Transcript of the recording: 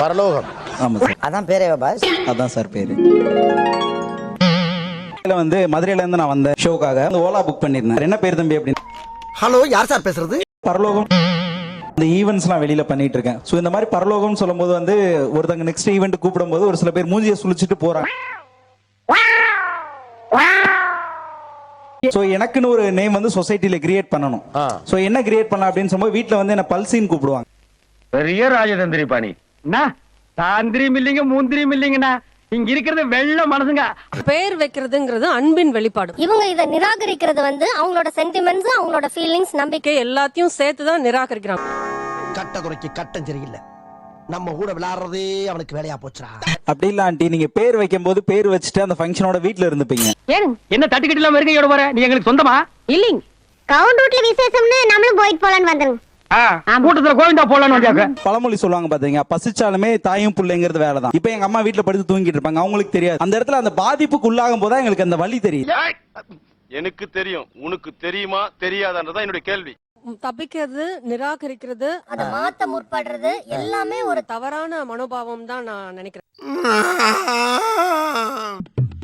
பரலோகம். ஆமா சார், அதான் பேரே பாஸ். அதான் சார் பேரு. வந்து மதுரையில இருந்து நான் வந்த ஷோக்காக ஓலா புக் பண்ணிருந்தேன். என்ன பேர் தம்பி அப்படின்னு. ஹலோ, யார் சார் பேசுறது? பரலோகம். இந்த ஈவெண்ட்ஸ்லாம் வெளியில பண்ணிட்டு இருக்கேன். ஸோ இந்த மாதிரி பரலோகம்னு சொல்லும்போது வந்து ஒருத்தங்க நெக்ஸ்ட் ஈவெண்ட் கூப்பிடும்போது ஒரு சில பேர் மூஞ்சியை சுழிச்சிட்டு போறாங்க. சோ எனக்குன்னு ஒரு நேம் வந்து சொசைட்டில கிரியேட் பண்ணணும். சோ என்ன கிரியேட் பண்ணலாம் அப்படின்னு சொல்லும்போது வீட்ல வந்து என்ன பல்சின்னு கூப்பிடுவாங்க. பெரிய ராஜதந்திரி பாணி. தாந்திரியும் இல்லைங்க மூந்திரியும் இல்லைங்கண்ணா, இங்க இருக்கிறது வெள்ள மனசுங்க. பேர் வைக்கிறதுங்கிறது அன்பின் வெளிப்பாடு. இவங்க இத நிராகரிக்கிறது வந்து அவங்களோட சென்டிமெண்ட்ஸ், அவங்களோட ஃபீலிங்ஸ், நம்பிக்கை எல்லாத்தையும் சேர்த்து தான் நிராகரிக்கிறாங்க. கட்ட குறைக்கு கட்டம் சரியில்லை, நம்ம கூட விளையாடுறதே அவனுக்கு வேலையா போச்சுடா. அப்படி இல்ல ஆண்டி, நீங்க பேர் வைக்கும் போது பேர் வச்சுட்டு அந்த ஃபங்க்ஷனோட வீட்ல இருந்துப்பீங்க. என்ன தட்டுக்கிட்டு இல்லாம இருக்கையோட போற, நீ எங்களுக்கு சொந்தமா இல்லைங்க? கவுண்ட் ரூட்ல விசேஷம்னு நம்மளும் போயிட்டு போலான்னு வந்துருங்க. கூட்டத்துல கோவிந்தா போலான்னு வந்தாங்க. பழமொழி சொல்லுவாங்க பாத்தீங்க, பசிச்சாலுமே தாயும் புள்ளைங்கிறது வேலைதான். இப்ப எங்க அம்மா வீட்டுல படுத்து தூங்கிட்டு இருப்பாங்க, அவங்களுக்கு தெரியாது. அந்த இடத்துல அந்த பாதிப்புக்கு உள்ளாகும் போது எங்களுக்கு அந்த வலி தெரியும். எனக்கு தெரியும், உனக்கு தெரியுமா தெரியாதான்றதான் என்னுடைய கேள்வி. தப்பிக்கிறது, நிராகரிக்கிறது, அத மாத்த முற்படுறது எல்லாமே ஒரு தவறான மனோபாவம் தான் நான் நினைக்கிறேன்.